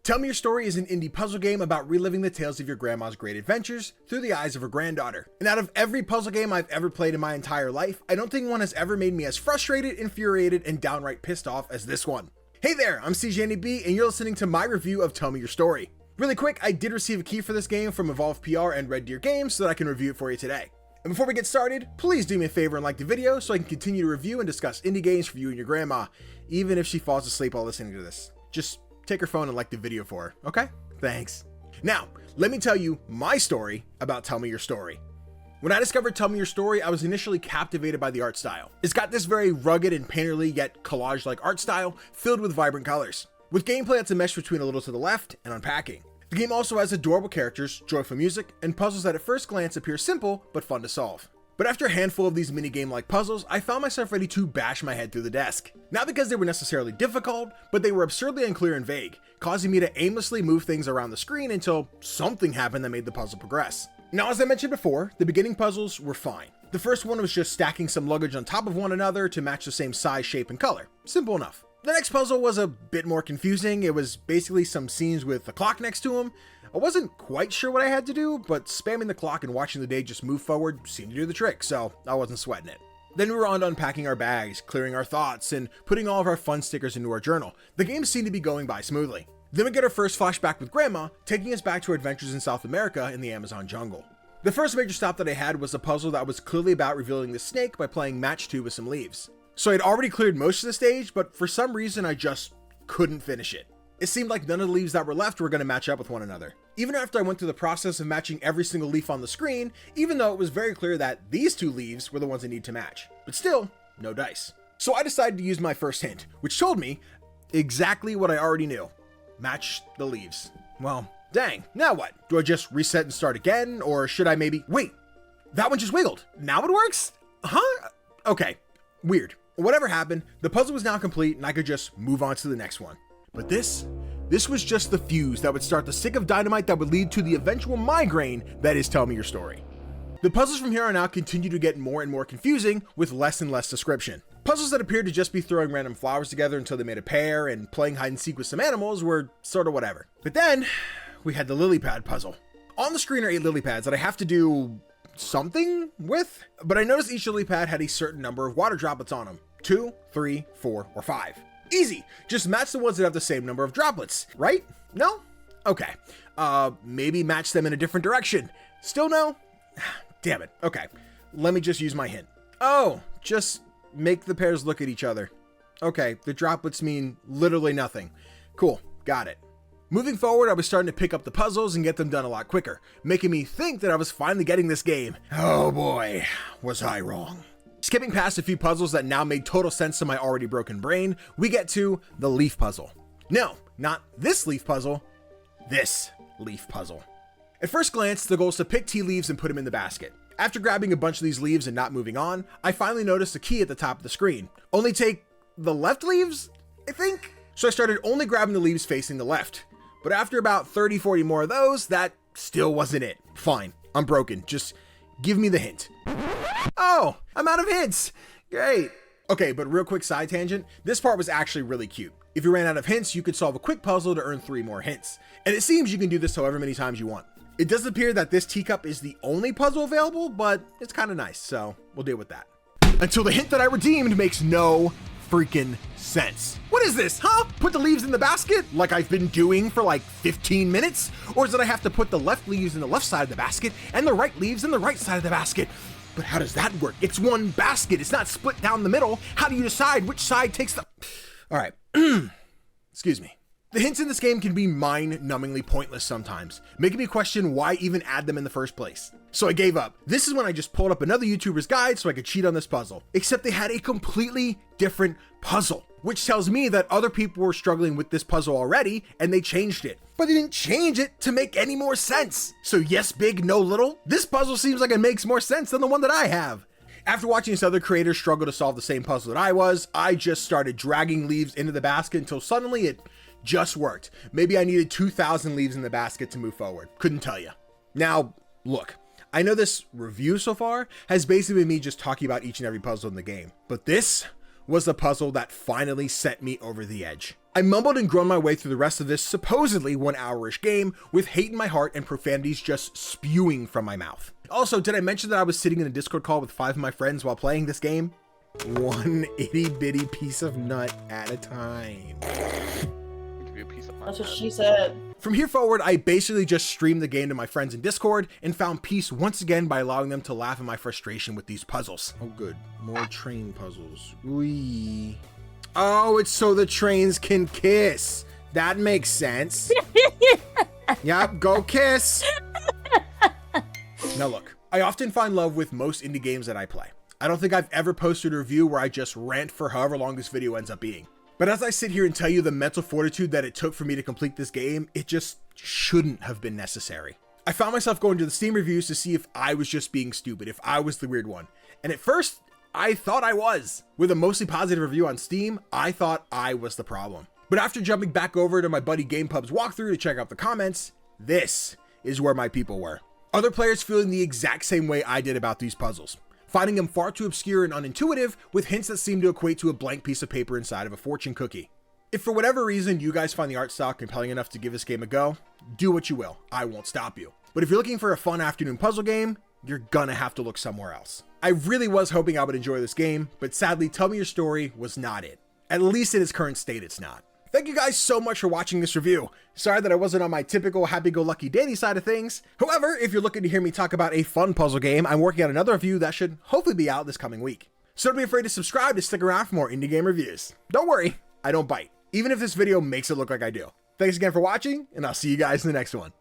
Tell Me Your Story is an indie puzzle game about reliving the tales of your grandma's great adventures through the eyes of her granddaughter. And out of every puzzle game I've ever played in my entire life, I don't think one has ever made me as frustrated, infuriated, and downright pissed off as this one. Hey there, I'm CGDannyB, and you're listening to my review of Tell Me Your Story. Really quick, I did receive a key for this game from Evolve PR and REDDEER Games so that I can review it for you today. And before we get started, please do me a favor and like the video so I can continue to review and discuss indie games for you and your grandma, even if she falls asleep while listening to this. Just take her phone and like the video for her, okay? Thanks. Now, let me tell you my story about Tell Me Your Story. When I discovered Tell Me Your Story, I was initially captivated by the art style. It's got this very rugged and painterly yet collage-like art style filled with vibrant colors, with gameplay that's a mesh between a little to the left and unpacking. The game also has adorable characters, joyful music, and puzzles that at first glance appear simple but fun to solve. But after a handful of these minigame-like puzzles, I found myself ready to bash my head through the desk. Not because they were necessarily difficult, but they were absurdly unclear and vague, causing me to aimlessly move things around the screen until something happened that made the puzzle progress. Now, as I mentioned before, the beginning puzzles were fine. The first one was just stacking some luggage on top of one another to match the same size, shape, and color. Simple enough. The next puzzle was a bit more confusing. It was basically some scenes with a clock next to them. I wasn't quite sure what I had to do, but spamming the clock and watching the day just move forward seemed to do the trick, so I wasn't sweating it. Then we were on to unpacking our bags, clearing our thoughts, and putting all of our fun stickers into our journal. The game seemed to be going by smoothly. Then we get our first flashback with Grandma, taking us back to our adventures in South America in the Amazon jungle. The first major stop that I had was a puzzle that was clearly about revealing the snake by playing match 2 with some leaves. So I'd already cleared most of the stage, but for some reason I just couldn't finish it. It seemed like none of the leaves that were left were going to match up with one another. Even after I went through the process of matching every single leaf on the screen, even though it was very clear that these 2 leaves were the ones I need to match. But still, no dice. So I decided to use my first hint, which told me exactly what I already knew. Match the leaves. Well, dang, now what? Do I just reset and start again? Or should I maybe... Wait, that one just wiggled. Now it works? Huh? Okay, weird. Whatever happened, the puzzle was now complete and I could just move on to the next one. But this was just the fuse that would start the stick of dynamite that would lead to the eventual migraine that is Tell Me Your Story. The puzzles from here on out continue to get more and more confusing with less and less description. Puzzles that appeared to just be throwing random flowers together until they made a pair and playing hide and seek with some animals were sort of whatever. But then we had the lily pad puzzle. On the screen are 8 lily pads that I have to do something with, but I noticed each lily pad had a certain number of water droplets on them. 2, 3, 4, or 5. Easy, just match the ones that have the same number of droplets, right? No? Okay. Maybe match them in a different direction. Still no? Damn it. Okay, let me just use my hint. Oh, just make the pairs look at each other. Okay, the droplets mean literally nothing. Cool, got it. Moving forward, I was starting to pick up the puzzles and get them done a lot quicker, making me think that I was finally getting this game. Oh boy, was I wrong. Skipping past a few puzzles that now made total sense to my already broken brain, we get to the leaf puzzle. No, not this leaf puzzle, this leaf puzzle. At first glance, the goal is to pick tea leaves and put them in the basket. After grabbing a bunch of these leaves and not moving on, I finally noticed a key at the top of the screen. Only take the left leaves, I think? So I started only grabbing the leaves facing the left. But after about 30-40 more of those, that still wasn't it. Fine, I'm broken, just give me the hint. Oh, I'm out of hints. Great. Okay, but real quick side tangent, this part was actually really cute. If you ran out of hints, you could solve a quick puzzle to earn 3 more hints. And it seems you can do this however many times you want. It does appear that this teacup is the only puzzle available, but it's kind of nice, so we'll deal with that. Until the hint that I redeemed makes no freaking sense. What is this, huh? Put the leaves in the basket like I've been doing for like 15 minutes? Or is it I have to put the left leaves in the left side of the basket and the right leaves in the right side of the basket? But how does that work? It's one basket. It's not split down the middle. How do you decide which side takes the... All right. Excuse me. The hints in this game can be mind-numbingly pointless sometimes, making me question why even add them in the first place. So I gave up. This is when I just pulled up another YouTuber's guide so I could cheat on this puzzle, except they had a completely different puzzle, which tells me that other people were struggling with this puzzle already and they changed it. But they didn't change it to make any more sense. So yes big, no little, this puzzle seems like it makes more sense than the one that I have. After watching this other creator struggle to solve the same puzzle that I was, I just started dragging leaves into the basket until suddenly it just worked. Maybe I needed 2,000 leaves in the basket to move forward. Couldn't tell you. Now, look, I know this review so far has basically been me just talking about each and every puzzle in the game, but this was the puzzle that finally set me over the edge. I mumbled and groaned my way through the rest of this supposedly 1 hour-ish game with hate in my heart and profanities just spewing from my mouth. Also, did I mention that I was sitting in a Discord call with 5 of my friends while playing this game? One itty bitty piece of nut at a time. That's what she said. From here forward, I basically just streamed the game to my friends in Discord and found peace once again by allowing them to laugh at my frustration with these puzzles. Oh good, more train puzzles. Wee. Oh, it's so the trains can kiss. That makes sense. Yep, go kiss. Now look, I often find love with most indie games that I play. I don't think I've ever posted a review where I just rant for however long this video ends up being. But as I sit here and tell you the mental fortitude that it took for me to complete this game, it just shouldn't have been necessary. I found myself going to the Steam reviews to see if I was just being stupid, if I was the weird one. And at first, I thought I was. With a mostly positive review on Steam, I thought I was the problem. But after jumping back over to my buddy GamePub's walkthrough to check out the comments, this is where my people were. Other players feeling the exact same way I did about these puzzles, finding them far too obscure and unintuitive with hints that seem to equate to a blank piece of paper inside of a fortune cookie. If for whatever reason you guys find the art style compelling enough to give this game a go, do what you will, I won't stop you. But if you're looking for a fun afternoon puzzle game, you're gonna have to look somewhere else. I really was hoping I would enjoy this game, but sadly Tell Me Your Story was not it. At least in its current state it's not. Thank you guys so much for watching this review. Sorry that I wasn't on my typical happy-go-lucky Danny side of things. However, if you're looking to hear me talk about a fun puzzle game, I'm working on another review that should hopefully be out this coming week. So don't be afraid to subscribe to stick around for more indie game reviews. Don't worry, I don't bite, even if this video makes it look like I do. Thanks again for watching, and I'll see you guys in the next one.